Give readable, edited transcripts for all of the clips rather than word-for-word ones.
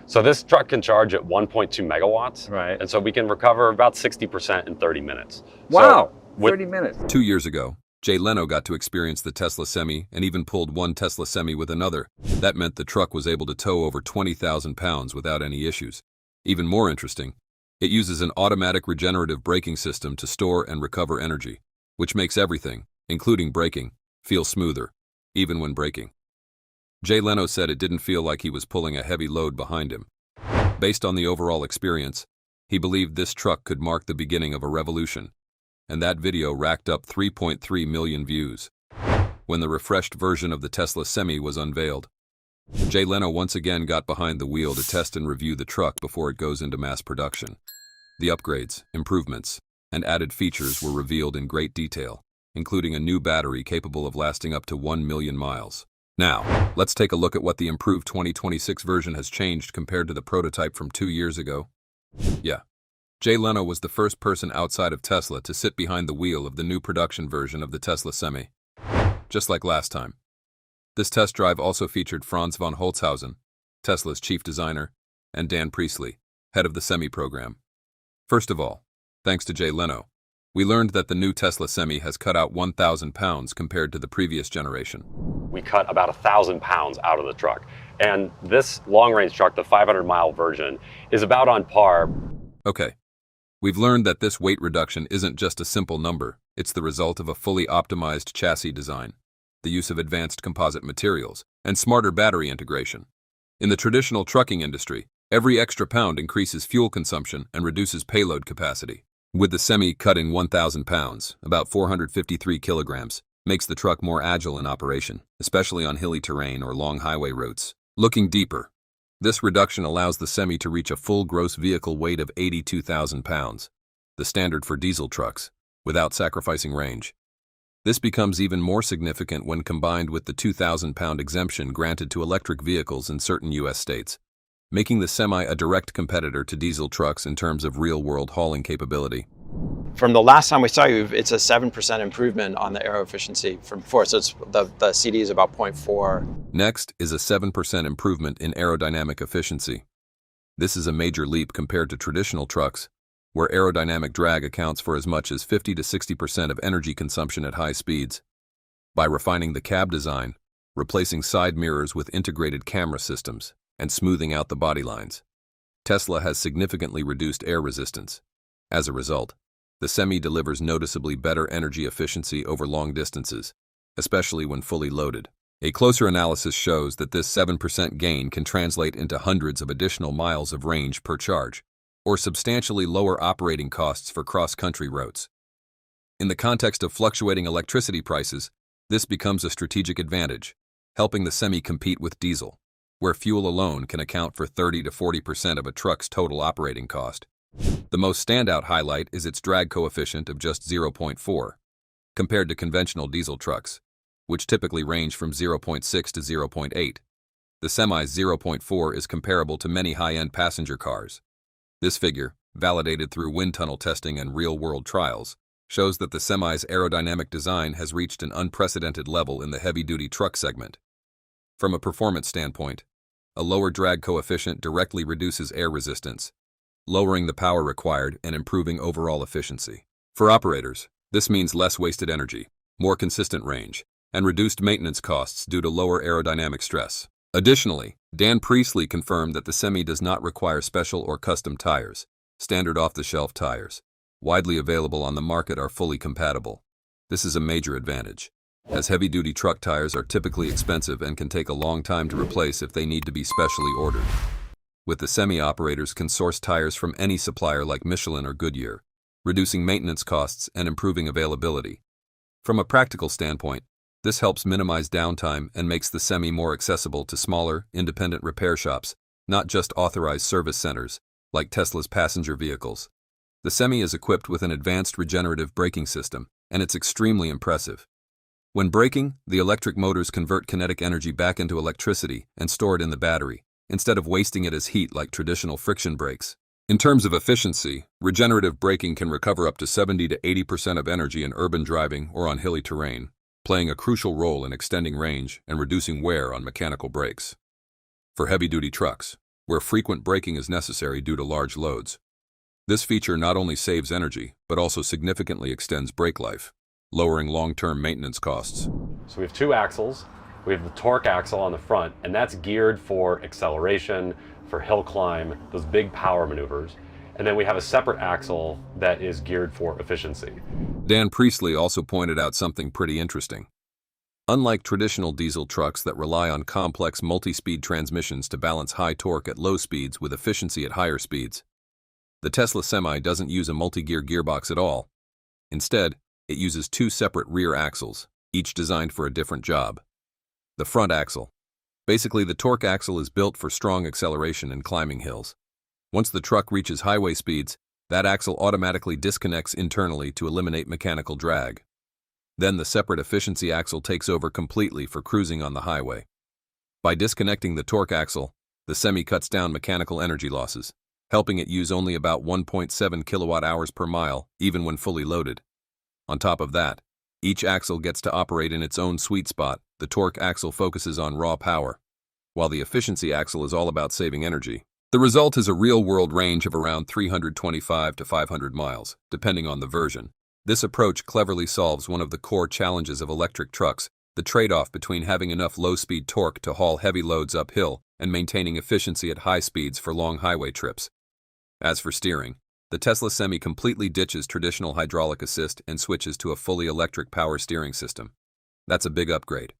So this truck can charge at 1.2 megawatts. Right. And so we can recover about 60% in 30 minutes. Wow, So with 30 minutes. 2 years ago, Jay Leno got to experience the Tesla Semi and even pulled one Tesla Semi with another. That meant the truck was able to tow over 20,000 pounds without any issues. Even more interesting, it uses an automatic regenerative braking system to store and recover energy, which makes everything, including braking, feel smoother, even when braking. Jay Leno said it didn't feel like he was pulling a heavy load behind him. Based on the overall experience, he believed this truck could mark the beginning of a revolution, and that video racked up 3.3 million views. When the refreshed version of the Tesla Semi was unveiled, Jay Leno once again got behind the wheel to test and review the truck before it goes into mass production. The upgrades, improvements, and added features were revealed in great detail, including a new battery capable of lasting up to 1 million miles. Now, let's take a look at what the improved 2026 version has changed compared to the prototype from 2 years ago. Yeah, Jay Leno was the first person outside of Tesla to sit behind the wheel of the new production version of the Tesla Semi. Just like last time. This test drive also featured Franz von Holzhausen, Tesla's chief designer, and Dan Priestley, head of the Semi program. First of all, thanks to Jay Leno, we learned that the new Tesla Semi has cut out 1,000 pounds compared to the previous generation. we cut about 1,000 pounds out of the truck. And this long-range truck, the 500-mile version, is about on par. Okay. We've learned that this weight reduction isn't just a simple number. It's the result of a fully optimized chassis design, the use of advanced composite materials, and smarter battery integration. In the traditional trucking industry, every extra pound increases fuel consumption and reduces payload capacity. With the Semi cutting 1,000 pounds, about 453 kilograms, makes the truck more agile in operation, especially on hilly terrain or long highway routes. Looking deeper, this reduction allows the Semi to reach a full gross vehicle weight of 82,000 pounds, the standard for diesel trucks, without sacrificing range. This becomes even more significant when combined with the 2,000-pound exemption granted to electric vehicles in certain U.S. states, making the Semi a direct competitor to diesel trucks in terms of real-world hauling capability. From the last time we saw you, it's a 7% improvement on the aero efficiency from before, so it's the CD is about 0.4. Next is a 7% improvement in aerodynamic efficiency. This is a major leap compared to traditional trucks, where aerodynamic drag accounts for as much as 50 to 60% of energy consumption at high speeds. By refining the cab design, replacing side mirrors with integrated camera systems, and smoothing out the body lines, Tesla has significantly reduced air resistance. As a result, the Semi delivers noticeably better energy efficiency over long distances, especially when fully loaded. A closer analysis shows that this 7% gain can translate into hundreds of additional miles of range per charge, or substantially lower operating costs for cross-country routes. In the context of fluctuating electricity prices, this becomes a strategic advantage, helping the Semi compete with diesel, where fuel alone can account for 30 to 40% of a truck's total operating cost. The most standout highlight is its drag coefficient of just 0.4, compared to conventional diesel trucks, which typically range from 0.6 to 0.8. The Semi's 0.4 is comparable to many high-end passenger cars. This figure, validated through wind tunnel testing and real-world trials, shows that the Semi's aerodynamic design has reached an unprecedented level in the heavy-duty truck segment. From a performance standpoint, a lower drag coefficient directly reduces air resistance, lowering the power required and improving overall efficiency. For operators, this means less wasted energy, more consistent range, and reduced maintenance costs due to lower aerodynamic stress. Additionally, Dan Priestley confirmed that the Semi does not require special or custom tires. Standard off-the-shelf tires, widely available on the market, are fully compatible. This is a major advantage, as heavy-duty truck tires are typically expensive and can take a long time to replace if they need to be specially ordered. With the Semi, operators can source tires from any supplier like Michelin or Goodyear, reducing maintenance costs and improving availability. From a practical standpoint, this helps minimize downtime and makes the Semi more accessible to smaller, independent repair shops, not just authorized service centers, like Tesla's passenger vehicles. The Semi is equipped with an advanced regenerative braking system, and it's extremely impressive. When braking, the electric motors convert kinetic energy back into electricity and store it in the battery, instead of wasting it as heat like traditional friction brakes. In terms of efficiency, regenerative braking can recover up to 70 to 80% of energy in urban driving or on hilly terrain, playing a crucial role in extending range and reducing wear on mechanical brakes. For heavy-duty trucks, where frequent braking is necessary due to large loads. This feature not only saves energy, but also significantly extends brake life, lowering long-term maintenance costs. So we have two axles. We have the torque axle on the front, and that's geared for acceleration, for hill climb, those big power maneuvers. And then we have a separate axle that is geared for efficiency. Dan Priestley also pointed out something pretty interesting. Unlike traditional diesel trucks that rely on complex multi-speed transmissions to balance high torque at low speeds with efficiency at higher speeds, the Tesla Semi doesn't use a multi-gear gearbox at all. Instead, it uses two separate rear axles, each designed for a different job. The front axle. Basically, the torque axle is built for strong acceleration and climbing hills. Once the truck reaches highway speeds, that axle automatically disconnects internally to eliminate mechanical drag. Then the separate efficiency axle takes over completely for cruising on the highway. By disconnecting the torque axle, the Semi cuts down mechanical energy losses, helping it use only about 1.7 kilowatt-hours per mile, even when fully loaded. On top of that, each axle gets to operate in its own sweet spot. The torque axle focuses on raw power, while the efficiency axle is all about saving energy. The result is a real-world range of around 325 to 500 miles, depending on the version. This approach cleverly solves one of the core challenges of electric trucks, the trade-off between having enough low-speed torque to haul heavy loads uphill and maintaining efficiency at high speeds for long highway trips. As for steering, the Tesla Semi completely ditches traditional hydraulic assist and switches to a fully electric power steering system. That's a big upgrade,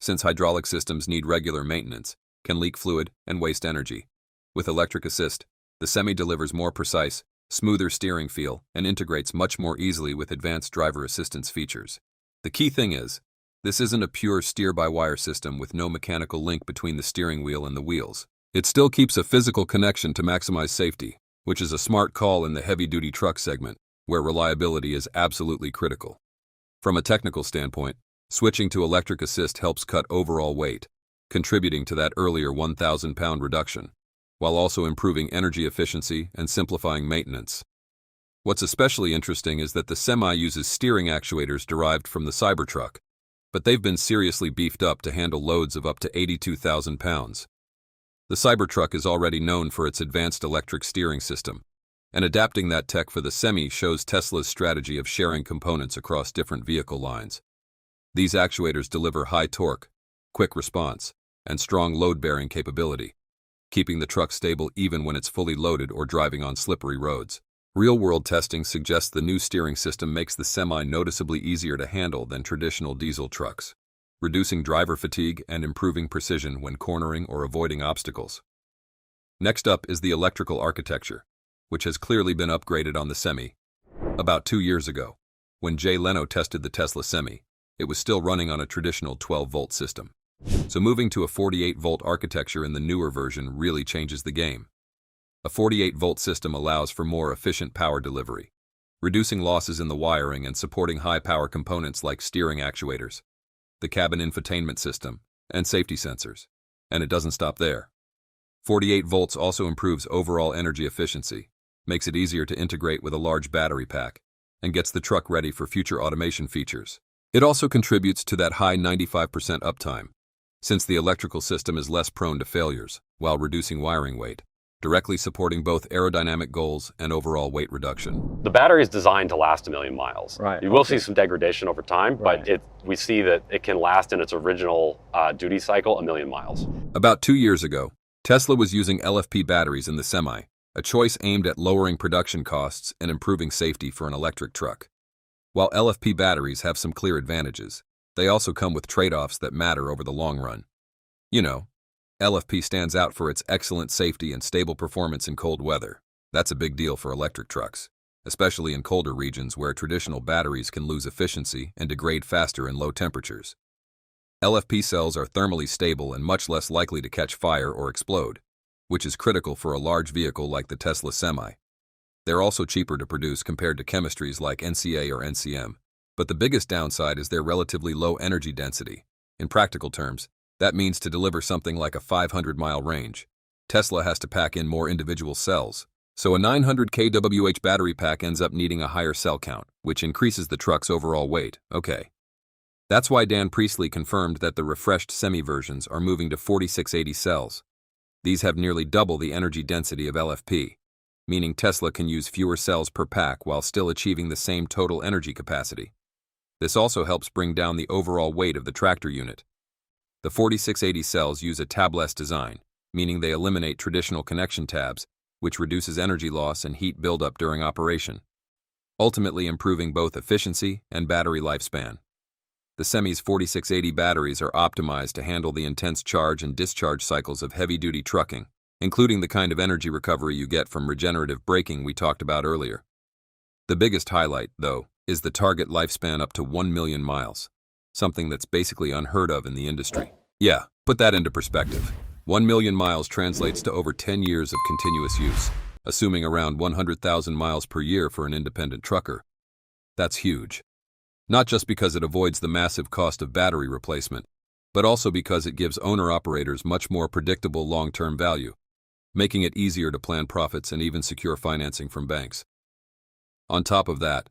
since hydraulic systems need regular maintenance, can leak fluid, and waste energy. With electric assist, the Semi delivers more precise, smoother steering feel and integrates much more easily with advanced driver assistance features. The key thing is, this isn't a pure steer-by-wire system with no mechanical link between the steering wheel and the wheels. It still keeps a physical connection to maximize safety, which is a smart call in the heavy-duty truck segment, where reliability is absolutely critical. From a technical standpoint, switching to electric assist helps cut overall weight, contributing to that earlier 1,000-pound reduction, while also improving energy efficiency and simplifying maintenance. What's especially interesting is that the Semi uses steering actuators derived from the Cybertruck, but they've been seriously beefed up to handle loads of up to 82,000 pounds. The Cybertruck is already known for its advanced electric steering system, and adapting that tech for the Semi shows Tesla's strategy of sharing components across different vehicle lines. These actuators deliver high torque, quick response, and strong load-bearing capability, keeping the truck stable even when it's fully loaded or driving on slippery roads. Real-world testing suggests the new steering system makes the Semi noticeably easier to handle than traditional diesel trucks, reducing driver fatigue and improving precision when cornering or avoiding obstacles. Next up is the electrical architecture, which has clearly been upgraded on the Semi. About 2 years ago, when Jay Leno tested the Tesla Semi, it was still running on a traditional 12-volt system. So moving to a 48-volt architecture in the newer version really changes the game. A 48-volt system allows for more efficient power delivery, reducing losses in the wiring and supporting high-power components like steering actuators, the cabin infotainment system, and safety sensors. And it doesn't stop there. 48 volts also improves overall energy efficiency, makes it easier to integrate with a large battery pack, and gets the truck ready for future automation features. It also contributes to that high 95% uptime, since the electrical system is less prone to failures, while reducing wiring weight, directly supporting both aerodynamic goals and overall weight reduction. The battery is designed to last 1 million miles. Right. You will see some degradation over time, Right. but we see that it can last in its original duty cycle 1 million miles. About 2 years ago, Tesla was using LFP batteries in the Semi, a choice aimed at lowering production costs and improving safety for an electric truck. While LFP batteries have some clear advantages, they also come with trade-offs that matter over the long run. You know, LFP stands out for its excellent safety and stable performance in cold weather. That's a big deal for electric trucks, especially in colder regions where traditional batteries can lose efficiency and degrade faster in low temperatures. LFP cells are thermally stable and much less likely to catch fire or explode, which is critical for a large vehicle like the Tesla Semi. They're also cheaper to produce compared to chemistries like NCA or NCM, but the biggest downside is their relatively low energy density. In practical terms, that means to deliver something like a 500-mile range, Tesla has to pack in more individual cells, so a 900 kWh battery pack ends up needing a higher cell count, which increases the truck's overall weight. Okay. That's why Dan Priestley confirmed that the refreshed Semi versions are moving to 4680 cells. These have nearly double the energy density of LFP, meaning Tesla can use fewer cells per pack while still achieving the same total energy capacity. This also helps bring down the overall weight of the tractor unit. The 4680 cells use a tabless design, meaning they eliminate traditional connection tabs, which reduces energy loss and heat buildup during operation, ultimately improving both efficiency and battery lifespan. The Semi's 4680 batteries are optimized to handle the intense charge and discharge cycles of heavy-duty trucking, including the kind of energy recovery you get from regenerative braking we talked about earlier. The biggest highlight, though, is the target lifespan up to 1 million miles, something that's basically unheard of in the industry. Yeah, put that into perspective. 1 million miles translates to over 10 years of continuous use, assuming around 100,000 miles per year for an independent trucker. That's huge. Not just because it avoids the massive cost of battery replacement, but also because it gives owner-operators much more predictable long-term value, making it easier to plan profits and even secure financing from banks. On top of that,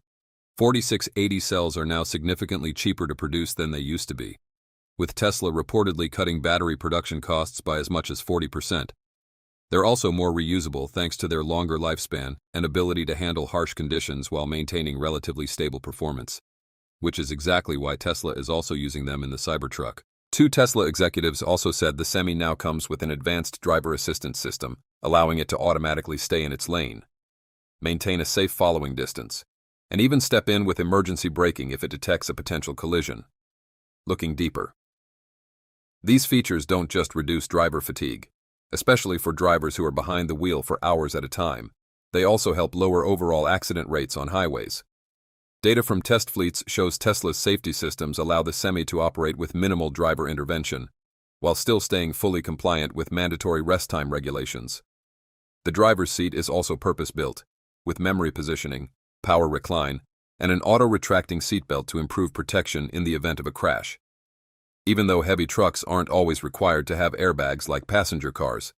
4680 cells are now significantly cheaper to produce than they used to be, with Tesla reportedly cutting battery production costs by as much as 40%. They're also more reusable thanks to their longer lifespan and ability to handle harsh conditions while maintaining relatively stable performance, which is exactly why Tesla is also using them in the Cybertruck. Two Tesla executives also said the Semi now comes with an advanced driver assistance system, allowing it to automatically stay in its lane, maintain a safe following distance, and even step in with emergency braking if it detects a potential collision. Looking deeper, these features don't just reduce driver fatigue, especially for drivers who are behind the wheel for hours at a time. They also help lower overall accident rates on highways. Data from test fleets shows Tesla's safety systems allow the Semi to operate with minimal driver intervention, while still staying fully compliant with mandatory rest time regulations. The driver's seat is also purpose-built, with memory positioning, power recline, and an auto-retracting seatbelt to improve protection in the event of a crash. Even though heavy trucks aren't always required to have airbags like passenger cars,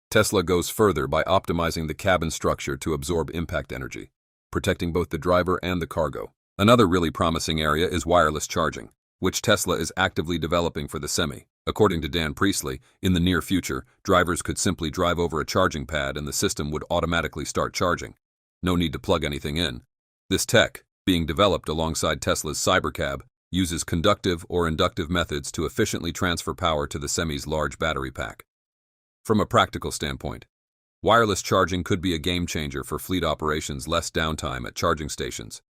Tesla goes further by optimizing the cabin structure to absorb impact energy, protecting both the driver and the cargo. Another really promising area is wireless charging, which Tesla is actively developing for the Semi. According to Dan Priestley, in the near future, drivers could simply drive over a charging pad and the system would automatically start charging. No need to plug anything in. This tech, being developed alongside Tesla's Cybercab, uses conductive or inductive methods to efficiently transfer power to the Semi's large battery pack. From a practical standpoint, wireless charging could be a game changer for fleet operations. Less downtime at charging stations.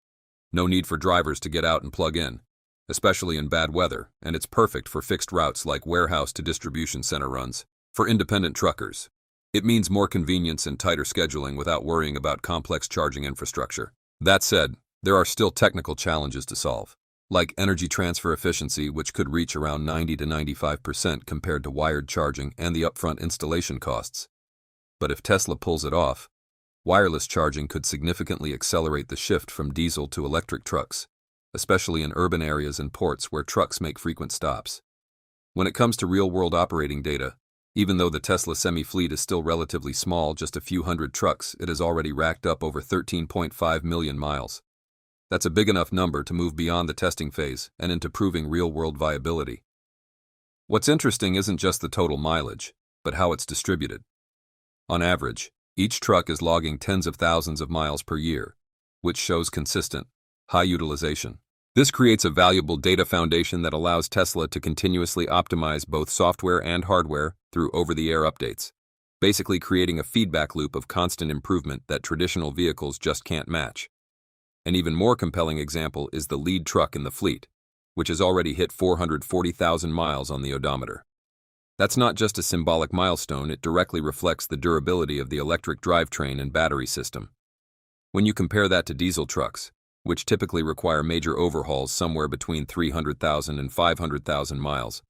No need for drivers to get out and plug in, especially in bad weather, and it's perfect for fixed routes like warehouse to distribution center runs. For independent truckers, it means more convenience and tighter scheduling without worrying about complex charging infrastructure. That said, there are still technical challenges to solve, like energy transfer efficiency, which could reach around 90 to 95% compared to wired charging, and the upfront installation costs. But if Tesla pulls it off, wireless charging could significantly accelerate the shift from diesel to electric trucks, especially in urban areas and ports where trucks make frequent stops. When it comes to real-world operating data, even though the Tesla Semi fleet is still relatively small, just a few hundred trucks, it has already racked up over 13.5 million miles. That's a big enough number to move beyond the testing phase and into proving real-world viability. What's interesting isn't just the total mileage, but how it's distributed. On average, each truck is logging tens of thousands of miles per year, which shows consistent, high utilization. This creates a valuable data foundation that allows Tesla to continuously optimize both software and hardware through over-the-air updates, basically creating a feedback loop of constant improvement that traditional vehicles just can't match. An even more compelling example is the lead truck in the fleet, which has already hit 440,000 miles on the odometer. That's not just a symbolic milestone, it directly reflects the durability of the electric drivetrain and battery system. When you compare that to diesel trucks, which typically require major overhauls somewhere between 300,000 and 500,000 miles,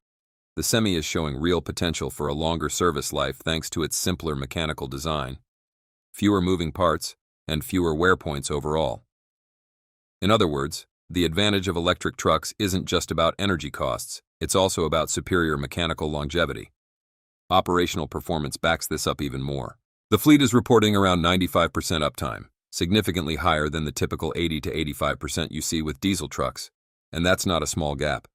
the Semi is showing real potential for a longer service life thanks to its simpler mechanical design, fewer moving parts, and fewer wear points overall. In other words, the advantage of electric trucks isn't just about energy costs, it's also about superior mechanical longevity. Operational performance backs this up even more. The fleet is reporting around 95% uptime, significantly higher than the typical 80 to 85% you see with diesel trucks, and that's not a small gap.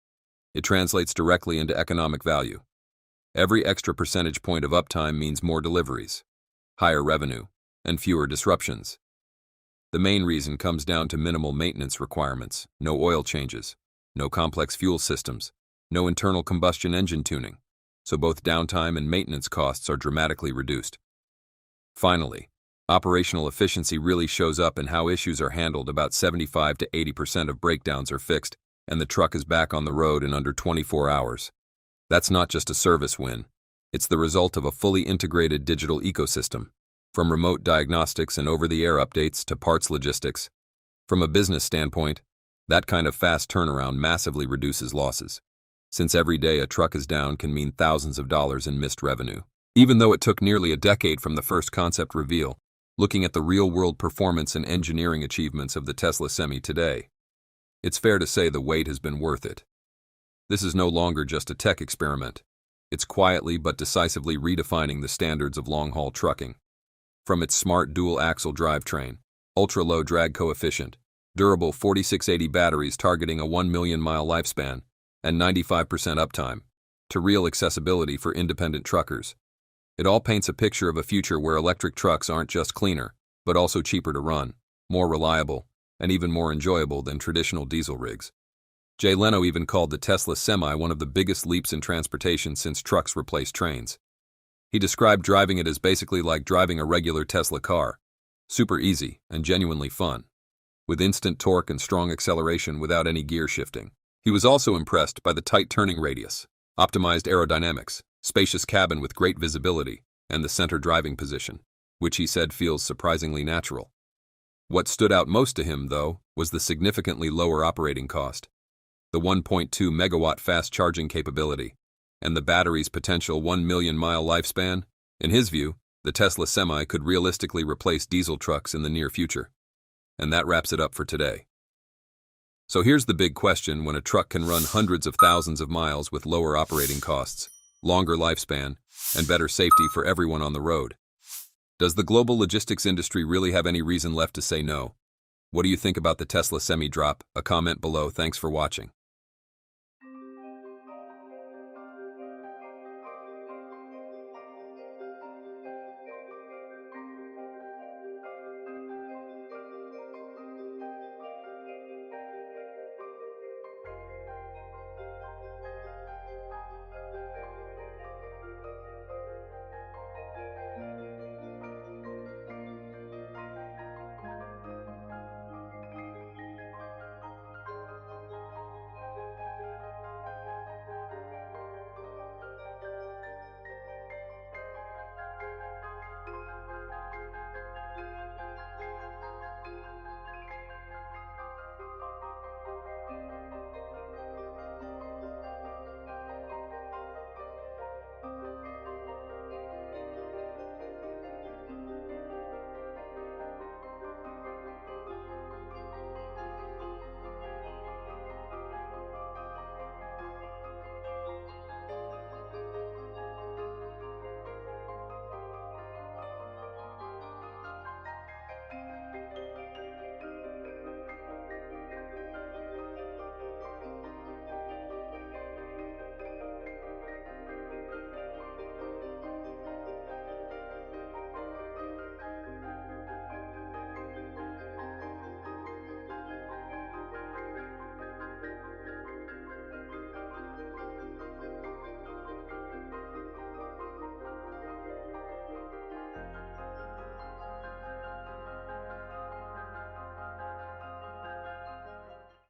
It translates directly into economic value. Every extra percentage point of uptime means more deliveries, higher revenue, and fewer disruptions. The main reason comes down to minimal maintenance requirements, no oil changes, no complex fuel systems, no internal combustion engine tuning, so both downtime and maintenance costs are dramatically reduced. Finally, operational efficiency really shows up in how issues are handled. About 75 to 80% of breakdowns are fixed, and the truck is back on the road in under 24 hours. That's not just a service win. It's the result of a fully integrated digital ecosystem, from remote diagnostics and over-the-air updates to parts logistics. From a business standpoint, that kind of fast turnaround massively reduces losses, since every day a truck is down can mean thousands of dollars in missed revenue. Even though it took nearly a decade from the first concept reveal, looking at the real-world performance and engineering achievements of the Tesla Semi today, it's fair to say the wait has been worth it. This is no longer just a tech experiment. It's quietly but decisively redefining the standards of long-haul trucking. From its smart dual-axle drivetrain, ultra-low drag coefficient, durable 4680 batteries targeting a 1 million mile lifespan, and 95% uptime, to real accessibility for independent truckers, it all paints a picture of a future where electric trucks aren't just cleaner, but also cheaper to run, more reliable, and even more enjoyable than traditional diesel rigs. Jay Leno even called the Tesla Semi one of the biggest leaps in transportation since trucks replaced trains. He described driving it as basically like driving a regular Tesla car, super easy and genuinely fun, with instant torque and strong acceleration without any gear shifting. He was also impressed by the tight turning radius, optimized aerodynamics, spacious cabin with great visibility, and the center driving position, which he said feels surprisingly natural. What stood out most to him, though, was the significantly lower operating cost, the 1.2 megawatt fast charging capability, and the battery's potential 1 million mile lifespan. In his view, the Tesla Semi could realistically replace diesel trucks in the near future. And that wraps it up for today. So here's the big question: when a truck can run hundreds of thousands of miles with lower operating costs, longer lifespan, and better safety for everyone on the road, does the global logistics industry really have any reason left to say no? What do you think about the Tesla Semi drop? A comment below. Thanks for watching.